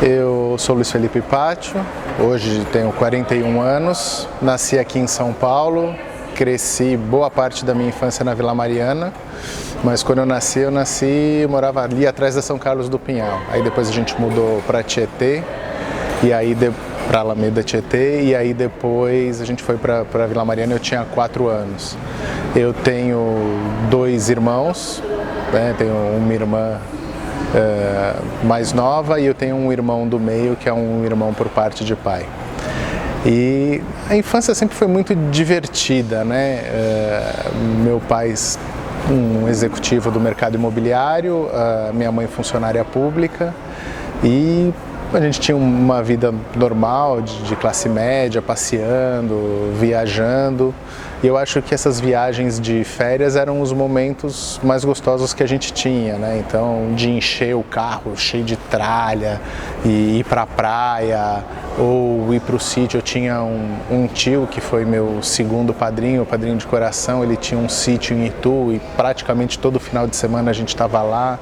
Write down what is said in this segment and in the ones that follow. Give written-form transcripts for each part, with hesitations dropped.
Eu sou Luiz Felipe Pátio, hoje tenho 41 anos, nasci aqui em São Paulo, cresci boa parte da minha infância na Vila Mariana, mas quando eu nasci, morava ali atrás da São Carlos do Pinhal. Aí depois a gente mudou para Tietê, e aí para Alameda Tietê, e aí depois a gente foi para Vila Mariana, eu tinha 4 anos. Eu tenho 2 irmãos, né? Tenho uma irmã mais nova e eu tenho um irmão do meio que é um irmão por parte de pai. E a infância sempre foi muito divertida, né? Meu pai um executivo do mercado imobiliário, minha mãe funcionária pública e a gente tinha uma vida normal, de classe média, passeando, viajando. E eu acho que essas viagens de férias eram os momentos mais gostosos que a gente tinha, né? Então, de encher o carro cheio de tralha e ir para a praia ou ir para o sítio. Eu tinha um tio que foi meu segundo padrinho, o padrinho de coração. Ele tinha um sítio em Itu e praticamente todo final de semana a gente estava lá.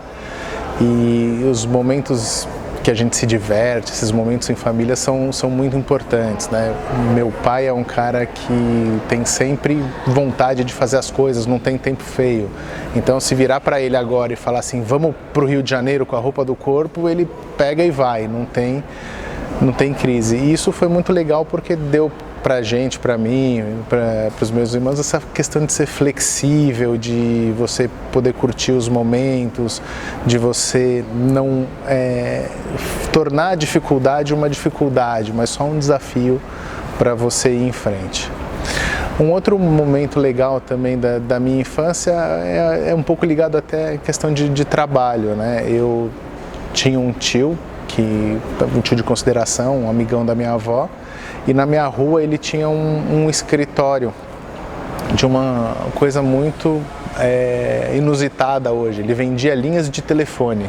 E os momentos que a gente se diverte, esses momentos em família são muito importantes, né? Meu pai é um cara que tem sempre vontade de fazer as coisas, não tem tempo feio. Então, se virar para ele agora e falar assim, vamos para o Rio de Janeiro com a roupa do corpo, ele pega e vai, não tem crise. E isso foi muito legal porque deu pra gente, pra mim, para os meus irmãos, essa questão de ser flexível, de você poder curtir os momentos, de você não tornar a dificuldade uma dificuldade, mas só um desafio para você ir em frente. Um outro momento legal também da minha infância é um pouco ligado até à questão de trabalho, né? Eu tinha um tio de consideração, um amigão da minha avó, e na minha rua ele tinha um escritório de uma coisa muito inusitada hoje. Ele vendia linhas de telefone,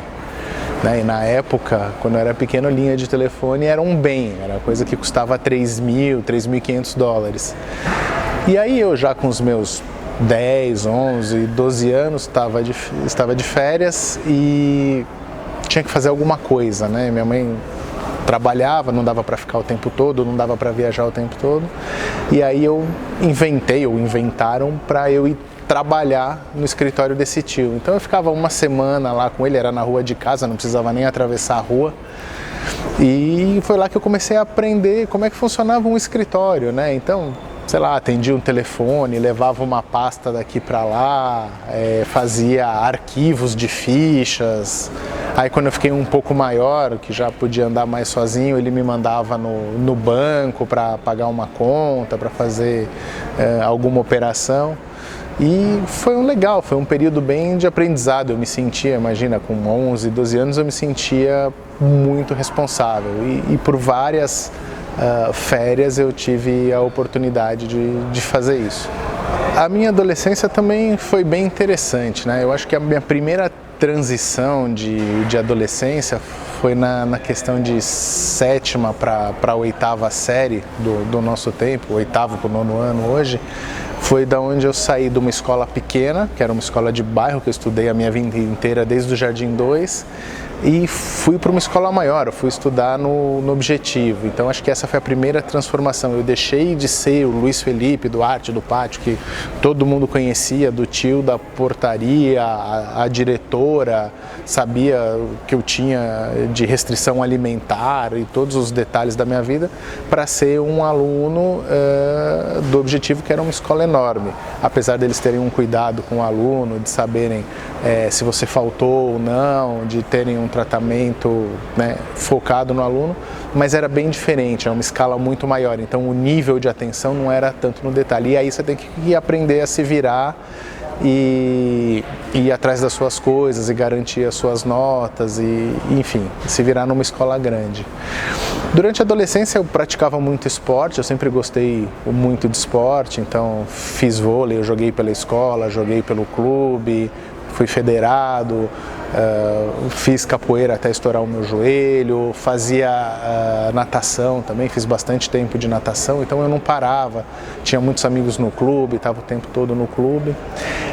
né? E na época, quando eu era pequeno, linha de telefone era um bem, era coisa que custava 3.000, 3.500 dólares. E aí eu já com os meus 10, 11, 12 anos estava de férias e tinha que fazer alguma coisa, né? Minha mãe trabalhava, não dava para ficar o tempo todo, não dava para viajar o tempo todo. E aí inventaram para eu ir trabalhar no escritório desse tio. Então eu ficava uma semana lá com ele, era na rua de casa, não precisava nem atravessar a rua. E foi lá que eu comecei a aprender como é que funcionava um escritório, né? Então, sei lá, atendia um telefone, levava uma pasta daqui para lá, fazia arquivos de fichas. Aí quando eu fiquei um pouco maior, que já podia andar mais sozinho, ele me mandava no banco para pagar uma conta, para fazer alguma operação. E foi foi um período bem de aprendizado. Eu me sentia, imagina, com 11, 12 anos, eu me sentia muito responsável. E por várias férias eu tive a oportunidade de fazer isso. A minha adolescência também foi bem interessante, né? Eu acho que a minha primeira transição de adolescência foi na questão de 7ª para a 8ª série do nosso tempo, 8º para o 9º ano hoje. Foi da onde eu saí de uma escola pequena, que era uma escola de bairro, que eu estudei a minha vida inteira desde o Jardim 2, e fui para uma escola maior, eu fui estudar no Objetivo. Então acho que essa foi a primeira transformação. Eu deixei de ser o Luiz Felipe do Arte do Pátio, que todo mundo conhecia, do tio da portaria, a diretora, sabia que eu tinha de restrição alimentar e todos os detalhes da minha vida, para ser um aluno do Objetivo, que era uma escola enorme. Apesar deles terem um cuidado com o aluno, de saberem se você faltou ou não, de terem um tratamento, né, focado no aluno, mas era bem diferente, é uma escala muito maior, então o nível de atenção não era tanto no detalhe. E aí você tem que aprender a se virar e ir atrás das suas coisas e garantir as suas notas e, enfim, se virar numa escola grande. Durante a adolescência eu praticava muito esporte, eu sempre gostei muito de esporte, então fiz vôlei, eu joguei pela escola, joguei pelo clube, fui federado, fiz capoeira até estourar o meu joelho, fazia natação também, fiz bastante tempo de natação, então eu não parava, tinha muitos amigos no clube, estava o tempo todo no clube.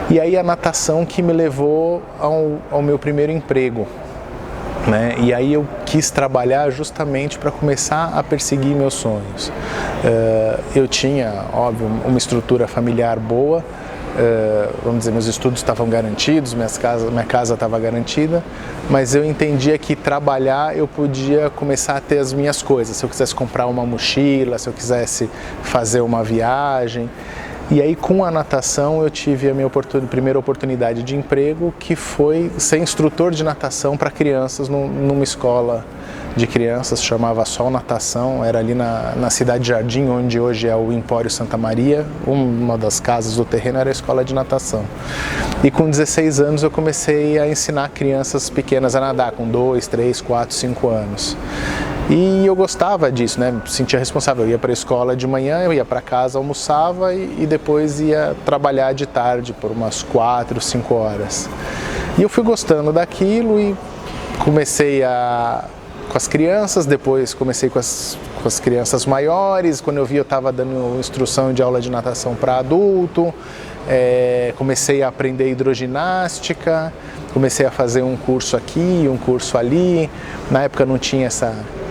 E aí a natação que me levou ao meu primeiro emprego. né? E aí eu quis trabalhar justamente para começar a perseguir meus sonhos. Eu tinha, óbvio, uma estrutura familiar boa, vamos dizer, meus estudos estavam garantidos, minha casa estava garantida, mas eu entendia que trabalhar eu podia começar a ter as minhas coisas, se eu quisesse comprar uma mochila, se eu quisesse fazer uma viagem. E aí com a natação eu tive a minha primeira oportunidade de emprego, que foi ser instrutor de natação para crianças numa escola de crianças, chamava Sol Natação, era ali na Cidade Jardim, onde hoje é o Empório Santa Maria, uma das casas do terreno era a escola de natação. E com 16 anos eu comecei a ensinar crianças pequenas a nadar, com 2, 3, 4, 5 anos. E eu gostava disso, né? Me sentia responsável. Eu ia para a escola de manhã, eu ia para casa, almoçava e depois ia trabalhar de tarde por umas 4, 5 horas. E eu fui gostando daquilo e comecei com as crianças, depois comecei com as crianças maiores. Quando eu vi, eu estava dando instrução de aula de natação para adulto. Comecei a aprender hidroginástica, comecei a fazer um curso aqui, um curso ali. Na época não tinha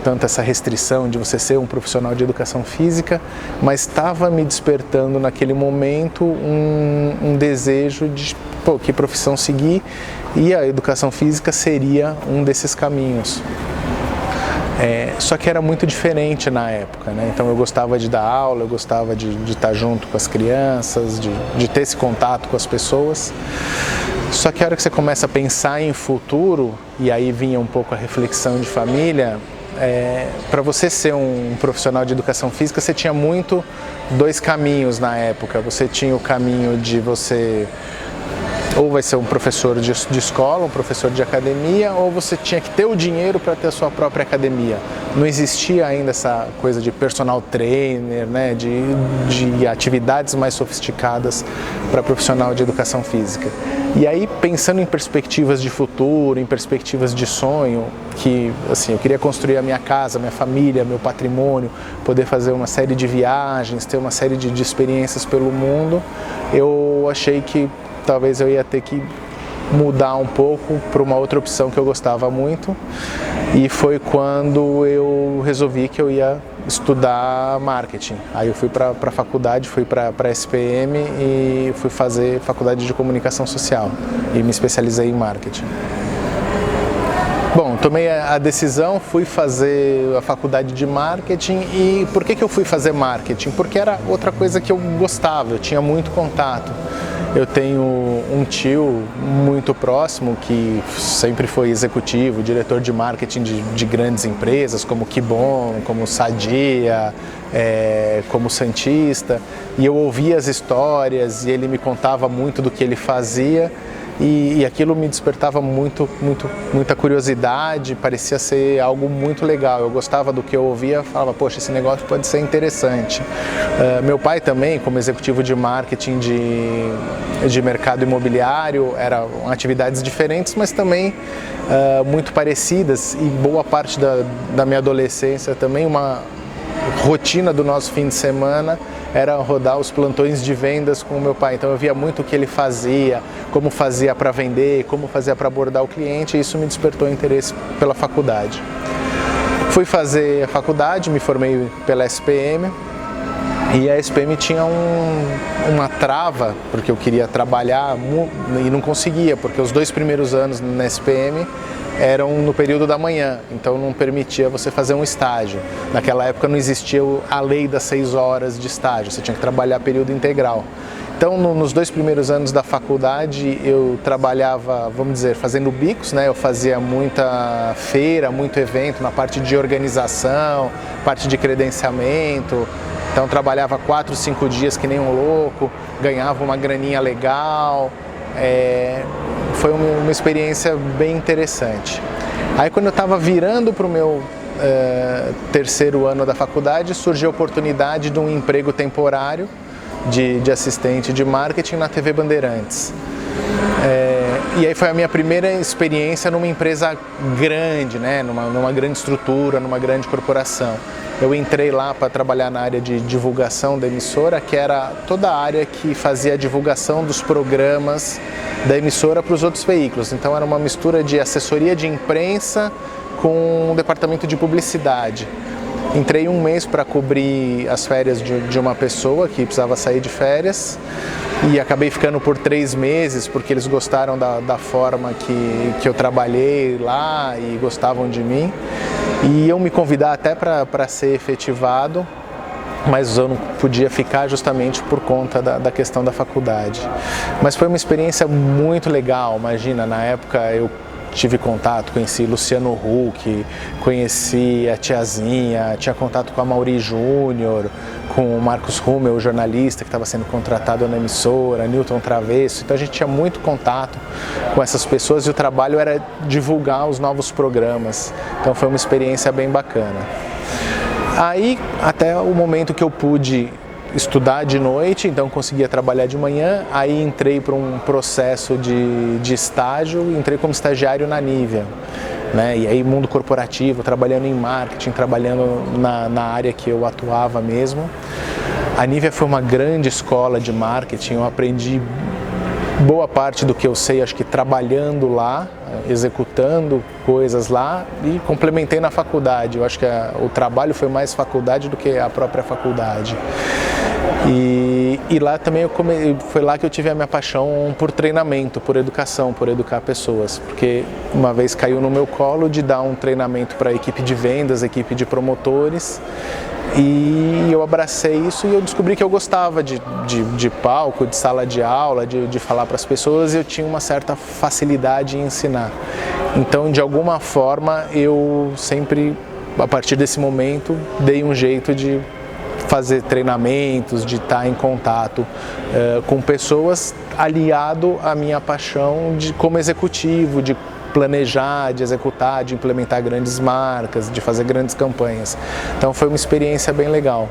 tanta essa restrição de você ser um profissional de educação física, mas estava me despertando naquele momento um desejo de que profissão seguir, e a educação física seria um desses caminhos. Só que era muito diferente na época, né? Então eu gostava de dar aula, eu gostava de estar junto com as crianças, de ter esse contato com as pessoas. Só que a hora que você começa a pensar em futuro, e aí vinha um pouco a reflexão de família, para você ser um profissional de educação física, você tinha dois caminhos na época. Você tinha o caminho de você ou vai ser um professor de escola, um professor de academia, ou você tinha que ter o dinheiro para ter a sua própria academia. Não existia ainda essa coisa de personal trainer, né, de atividades mais sofisticadas para profissional de educação física. E aí, pensando em perspectivas de futuro, em perspectivas de sonho, que assim, eu queria construir a minha casa, minha família, meu patrimônio, poder fazer uma série de viagens, ter uma série de experiências pelo mundo, eu achei que talvez eu ia ter que mudar um pouco para uma outra opção que eu gostava muito, e foi quando eu resolvi que eu ia estudar marketing. Aí eu fui para a faculdade, fui para a SPM e fui fazer faculdade de comunicação social e me especializei em marketing. Bom, tomei a decisão, fui fazer a faculdade de marketing. E por que eu fui fazer marketing? Porque era outra coisa que eu gostava, eu tinha muito contato. Eu tenho um tio muito próximo que sempre foi executivo, diretor de marketing de grandes empresas como Kibon, como Sadia, como Santista, e eu ouvia as histórias e ele me contava muito do que ele fazia. E aquilo me despertava muita curiosidade, parecia ser algo muito legal. Eu gostava do que eu ouvia, falava, poxa, esse negócio pode ser interessante. Meu pai também, como executivo de marketing de mercado imobiliário, eram atividades diferentes, mas também muito parecidas, e boa parte da minha adolescência também, uma rotina do nosso fim de semana era rodar os plantões de vendas com o meu pai. Então eu via muito o que ele fazia, como fazia para vender, como fazia para abordar o cliente, e isso me despertou interesse pela faculdade. Fui fazer a faculdade, me formei pela SPM, e a SPM tinha uma trava, porque eu queria trabalhar e não conseguia, porque os 2 primeiros anos na SPM eram no período da manhã, então não permitia você fazer um estágio. Naquela época não existia a lei das 6 horas de estágio, você tinha que trabalhar período integral. Então, nos 2 primeiros anos da faculdade, eu trabalhava, vamos dizer, fazendo bicos, né? Eu fazia muita feira, muito evento na parte de organização, parte de credenciamento. Então, trabalhava 4, 5 dias que nem um louco, ganhava uma graninha legal. Foi uma experiência bem interessante. Aí, quando eu estava virando para o meu terceiro ano da faculdade, surgiu a oportunidade de um emprego temporário de assistente de marketing na TV Bandeirantes. E aí foi a minha primeira experiência numa empresa grande, né? numa grande estrutura, numa grande corporação. eu entrei lá para trabalhar na área de divulgação da emissora, que era toda a área que fazia a divulgação dos programas da emissora para os outros veículos. Então era uma mistura de assessoria de imprensa com um departamento de publicidade. Entrei um mês para cobrir as férias de uma pessoa que precisava sair de férias e acabei ficando por 3 meses porque eles gostaram da forma que eu trabalhei lá e gostavam de mim. E iam me convidar até para ser efetivado, mas eu não podia ficar justamente por conta da questão da faculdade. Mas foi uma experiência muito legal, imagina, na época eu tive contato, conheci Luciano Huck, conheci a Tiazinha, tinha contato com a Mauri Júnior, com o Marcos Rummel, o jornalista que estava sendo contratado na emissora, Newton Travesso. Então a gente tinha muito contato com essas pessoas e o trabalho era divulgar os novos programas. Então foi uma experiência bem bacana. Aí, até o momento que eu pude estudar de noite, então conseguia trabalhar de manhã, aí entrei para um processo de estágio, entrei como estagiário na Nivea, né? E aí mundo corporativo, trabalhando em marketing, trabalhando na área que eu atuava mesmo. A Nivea foi uma grande escola de marketing, eu aprendi boa parte do que eu sei, acho que trabalhando lá, executando coisas lá e complementei na faculdade. Eu acho que o trabalho foi mais faculdade do que a própria faculdade. E lá também foi lá que eu tive a minha paixão por treinamento, por educação, por educar pessoas, porque uma vez caiu no meu colo de dar um treinamento para a equipe de vendas, equipe de promotores, e eu abracei isso e eu descobri que eu gostava de palco, de sala de aula, de falar para as pessoas, e eu tinha uma certa facilidade em ensinar. Então, de alguma forma, eu sempre, a partir desse momento, dei um jeito de fazer treinamentos, de estar em contato com pessoas, aliado à minha paixão como executivo, de planejar, de executar, de implementar grandes marcas, de fazer grandes campanhas. Então foi uma experiência bem legal.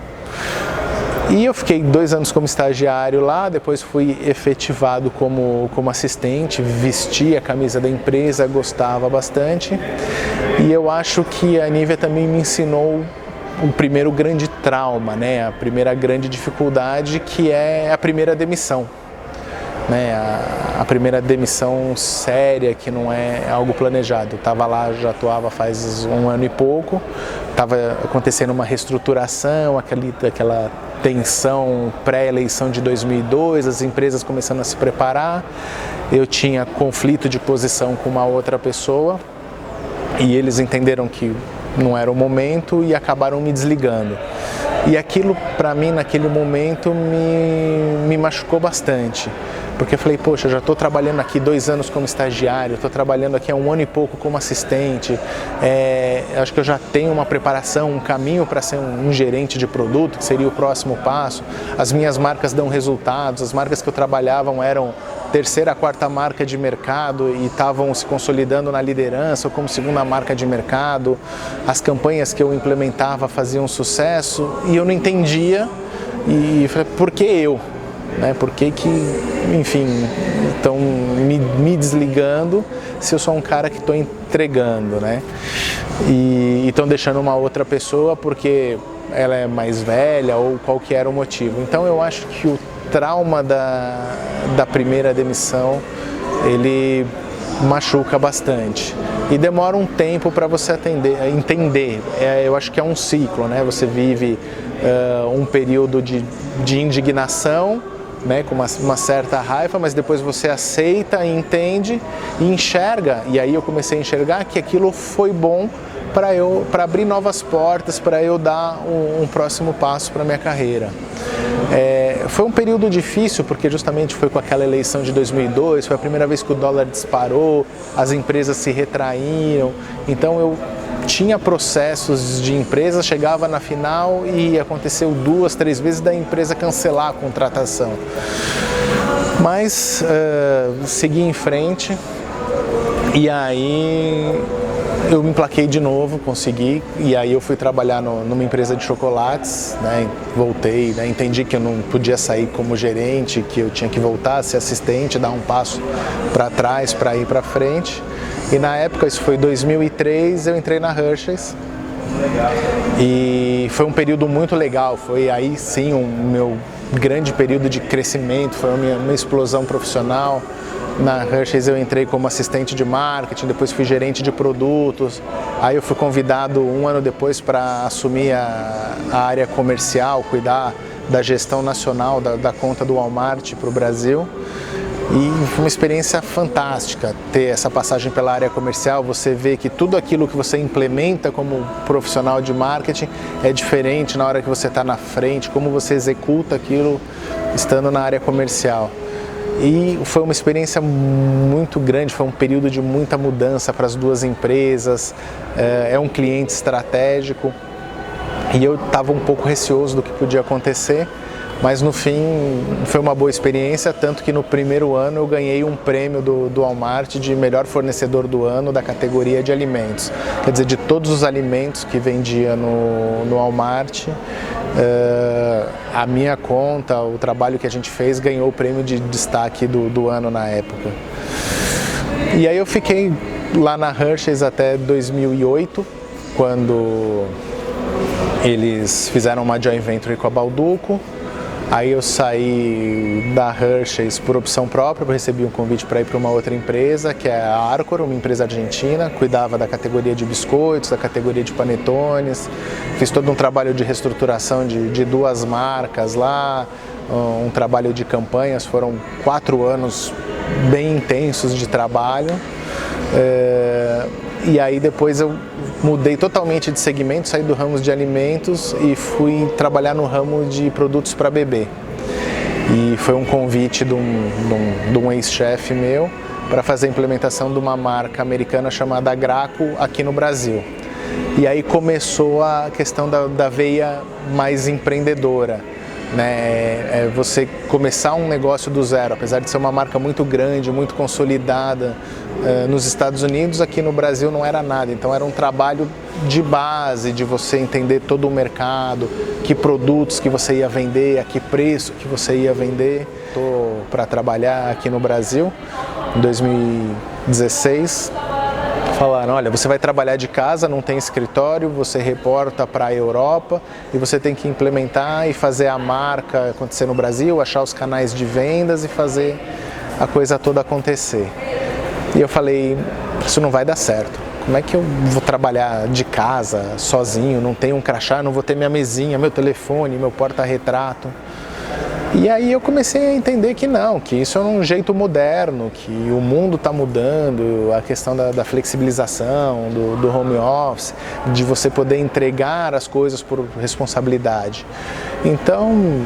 E eu fiquei 2 anos como estagiário lá, depois fui efetivado como assistente, vesti a camisa da empresa, gostava bastante. E eu acho que a Nivea também me ensinou o primeiro grande trauma, né? A primeira grande dificuldade, que é a primeira demissão. Né? A primeira demissão séria, que não é algo planejado. Eu estava lá, já atuava faz 1 ano e pouco, estava acontecendo uma reestruturação, aquela tensão pré-eleição de 2002, as empresas começando a se preparar, eu tinha conflito de posição com uma outra pessoa e eles entenderam que não era o momento e acabaram me desligando. E aquilo, para mim, naquele momento, me machucou bastante. Porque eu falei, poxa, já estou trabalhando aqui 2 anos como estagiário, estou trabalhando aqui há 1 ano e pouco como assistente, acho que eu já tenho uma preparação, um caminho para ser um gerente de produto, que seria o próximo passo. As minhas marcas dão resultados, as marcas que eu trabalhava eram 3ª, 4ª marca de mercado e estavam se consolidando na liderança ou como 2ª marca de mercado. As campanhas que eu implementava faziam sucesso e eu não entendia e falei, por que eu? Né? Por que, enfim, estão me desligando se eu sou um cara que estou entregando, né? E estão deixando uma outra pessoa porque ela é mais velha ou qual que era o motivo. Então eu acho que o trauma da primeira demissão, ele machuca bastante e demora um tempo para você entender. Eu acho que é um ciclo, né? Você vive um período de indignação, né, com uma certa raiva, mas depois você aceita, entende e enxerga. E aí eu comecei a enxergar que aquilo foi bom para abrir novas portas, para eu dar um próximo passo para a minha carreira. Foi um período difícil porque justamente foi com aquela eleição de 2002, foi a primeira vez que o dólar disparou, as empresas se retraíram, então eu tinha processos de empresa, chegava na final e aconteceu 2, 3 vezes da empresa cancelar a contratação. Mas segui em frente e aí eu me emplaquei de novo, consegui, e aí eu fui trabalhar numa empresa de chocolates, né? Voltei, né? Entendi que eu não podia sair como gerente, que eu tinha que voltar a ser assistente, dar um passo para trás para ir para frente. E na época, isso foi 2003, eu entrei na Hershey's, E foi um período muito legal, foi aí sim o meu grande período de crescimento, foi uma explosão profissional. Na Hershey's eu entrei como assistente de marketing, depois fui gerente de produtos, aí eu fui convidado um ano depois para assumir a área comercial, cuidar da gestão nacional da conta do Walmart para o Brasil. E foi uma experiência fantástica ter essa passagem pela área comercial, você vê que tudo aquilo que você implementa como profissional de marketing é diferente na hora que você está na frente, como você executa aquilo estando na área comercial. E foi uma experiência muito grande, foi um período de muita mudança para as duas empresas, é um cliente estratégico e eu estava um pouco receoso do que podia acontecer, mas no fim foi uma boa experiência, tanto que no primeiro ano eu ganhei um prêmio do Walmart de melhor fornecedor do ano da categoria de alimentos. Quer dizer, de todos os alimentos que vendia no Walmart, a minha conta, o trabalho que a gente fez, ganhou o prêmio de destaque do ano na época. E aí eu fiquei lá na Hershey's até 2008, quando eles fizeram uma joint venture com a Balduco. Aí eu saí da Hershey's por opção própria, eu recebi um convite para ir para uma outra empresa, que é a Arcor, uma empresa argentina, cuidava da categoria de biscoitos, da categoria de panetones, fiz todo um trabalho de reestruturação de duas marcas lá, um trabalho de campanhas, foram 4 anos bem intensos de trabalho. E aí depois eu mudei totalmente de segmento, saí do ramo de alimentos e fui trabalhar no ramo de produtos para bebê. E foi um convite de um ex-chefe meu para fazer a implementação de uma marca americana chamada Graco aqui no Brasil. E aí começou a questão da veia mais empreendedora, né? Você começar um negócio do zero, apesar de ser uma marca muito grande, muito consolidada nos Estados Unidos, aqui no Brasil não era nada, então era um trabalho de base, de você entender todo o mercado, que produtos que você ia vender, a que preço que você ia vender. Estou para trabalhar aqui no Brasil, em 2016, falaram, olha, você vai trabalhar de casa, não tem escritório, você reporta para a Europa e você tem que implementar e fazer a marca acontecer no Brasil, achar os canais de vendas e fazer a coisa toda acontecer. E eu falei, isso não vai dar certo. Como é que eu vou trabalhar de casa, sozinho, não tenho um crachá, não vou ter minha mesinha, meu telefone, meu porta-retrato? E aí eu comecei a entender que não, que isso é um jeito moderno, que o mundo está mudando, a questão da flexibilização, do home office, de você poder entregar as coisas por responsabilidade. Então,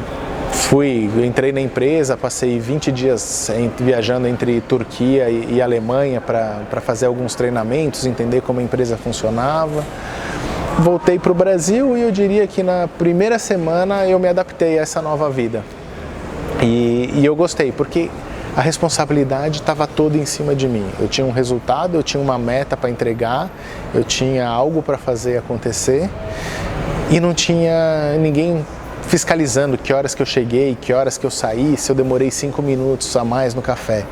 entrei na empresa, passei 20 dias viajando entre Turquia e Alemanha para fazer alguns treinamentos, entender como a empresa funcionava. Voltei para o Brasil e eu diria que na primeira semana eu me adaptei a essa nova vida. E eu gostei, porque a responsabilidade estava toda em cima de mim. Eu tinha um resultado, eu tinha uma meta para entregar, eu tinha algo para fazer acontecer e não tinha ninguém fiscalizando que horas que eu cheguei, que horas que eu saí, se eu demorei 5 minutos a mais no café.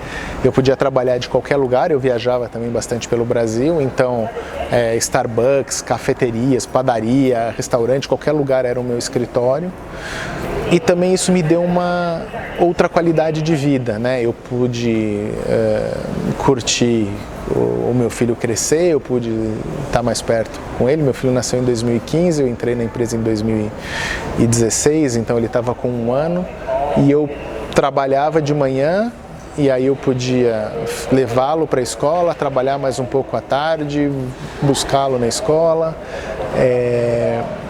Eu podia trabalhar de qualquer lugar, eu viajava também bastante pelo Brasil, então Starbucks, cafeterias, padaria, restaurante, qualquer lugar era o meu escritório. E também isso me deu uma outra qualidade de vida, né? Eu pude curtir o meu filho crescer, eu pude estar mais perto com ele. Meu filho nasceu em 2015, eu entrei na empresa em 2016, então ele estava com 1 ano e eu trabalhava de manhã e aí eu podia levá-lo para a escola, trabalhar mais um pouco à tarde, buscá-lo na escola.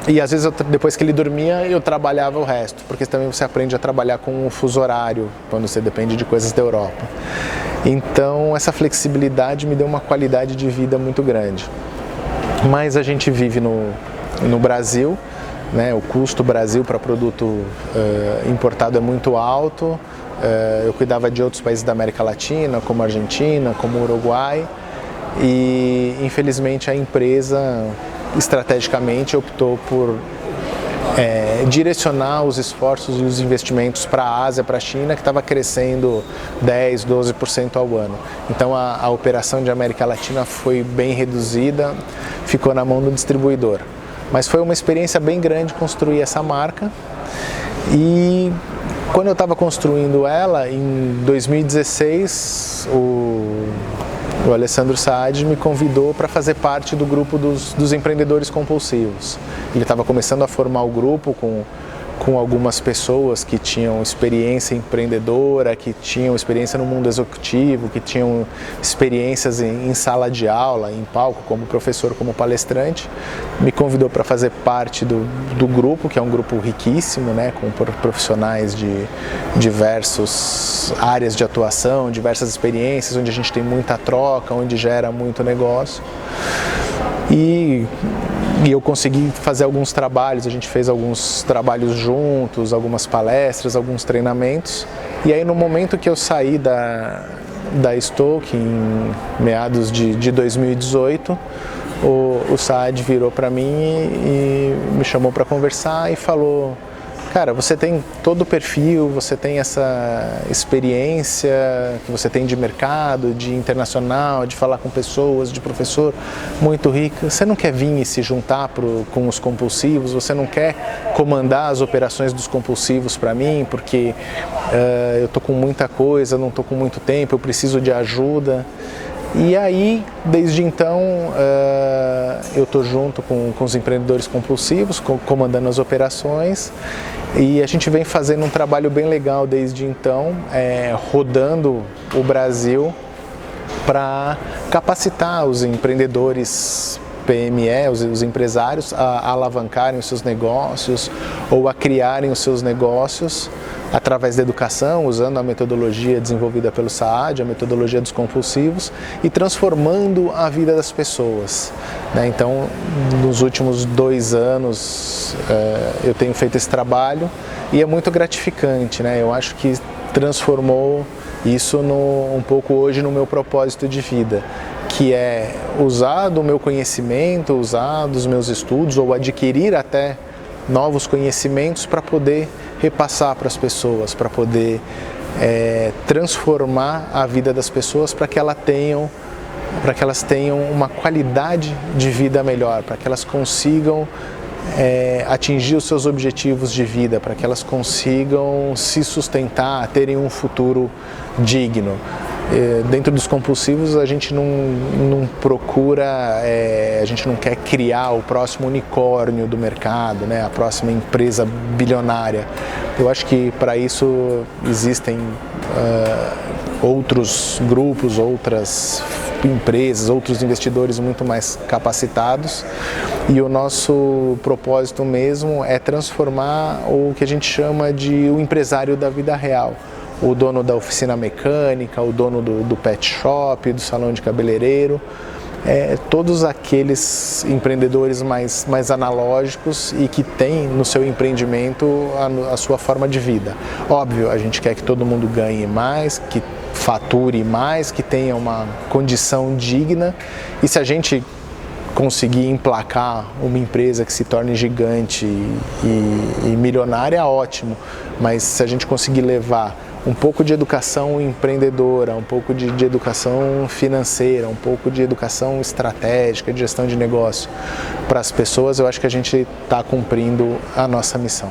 E às vezes, depois que ele dormia, eu trabalhava o resto, porque também você aprende a trabalhar com o fuso horário, quando você depende de coisas da Europa. Então, essa flexibilidade me deu uma qualidade de vida muito grande. Mas a gente vive no Brasil, né? O custo Brasil para produto importado é muito alto. Eu cuidava de outros países da América Latina, como a Argentina, como o Uruguai, e infelizmente a empresa estrategicamente optou por direcionar os esforços e os investimentos para a Ásia, para a China, que estava crescendo 10%, 12% ao ano. Então a operação de América Latina foi bem reduzida, ficou na mão do distribuidor. Mas foi uma experiência bem grande construir essa marca. E quando eu estava construindo ela, em 2016, o Alessandro Saad me convidou para fazer parte do grupo dos empreendedores compulsivos. Ele estava começando a formar o grupo com algumas pessoas que tinham experiência empreendedora, que tinham experiência no mundo executivo, que tinham experiências em sala de aula, em palco, como professor, como palestrante. Me convidou para fazer parte do grupo, que é um grupo riquíssimo, né, com profissionais de diversas áreas de atuação, diversas experiências, onde a gente tem muita troca, onde gera muito negócio. E eu consegui fazer alguns trabalhos, a gente fez alguns trabalhos juntos, algumas palestras, alguns treinamentos. E aí no momento que eu saí da Stoke, em meados de 2018, o Saad virou para mim e me chamou para conversar e falou: cara, você tem todo o perfil, você tem essa experiência que você tem de mercado, de internacional, de falar com pessoas, de professor, muito rica. Você não quer vir e se juntar com os compulsivos? Você não quer comandar as operações dos compulsivos para mim? Porque eu tô com muita coisa, não tô com muito tempo, eu preciso de ajuda. E aí, desde então, eu estou junto com os empreendedores compulsivos, comandando as operações, e a gente vem fazendo um trabalho bem legal desde então, rodando o Brasil para capacitar os empreendedores PME, os empresários, a alavancarem os seus negócios ou a criarem os seus negócios através da educação, usando a metodologia desenvolvida pelo Saad, a metodologia dos compulsivos, e transformando a vida das pessoas, né? Então, nos últimos 2 anos, eu tenho feito esse trabalho e é muito gratificante, né? Eu acho que transformou isso um pouco hoje no meu propósito de vida, que é usar do meu conhecimento, usar dos meus estudos ou adquirir até novos conhecimentos para poder repassar para as pessoas, para poder transformar a vida das pessoas para que elas tenham uma qualidade de vida melhor, para que elas consigam atingir os seus objetivos de vida, para que elas consigam se sustentar, terem um futuro digno. Dentro dos compulsivos a gente não procura, a gente não quer criar o próximo unicórnio do mercado, né, a próxima empresa bilionária. Eu acho que para isso existem outros grupos, outras empresas, outros investidores muito mais capacitados, e o nosso propósito mesmo é transformar o que a gente chama de o empresário da vida real. O dono da oficina mecânica, o dono do pet shop, do salão de cabeleireiro, todos aqueles empreendedores mais analógicos e que têm no seu empreendimento a sua forma de vida. Óbvio, a gente quer que todo mundo ganhe mais, que fature mais, que tenha uma condição digna, e se a gente conseguir emplacar uma empresa que se torne gigante e milionária, ótimo, mas se a gente conseguir levar um pouco de educação empreendedora, um pouco de educação financeira, um pouco de educação estratégica, de gestão de negócio para as pessoas, eu acho que a gente está cumprindo a nossa missão.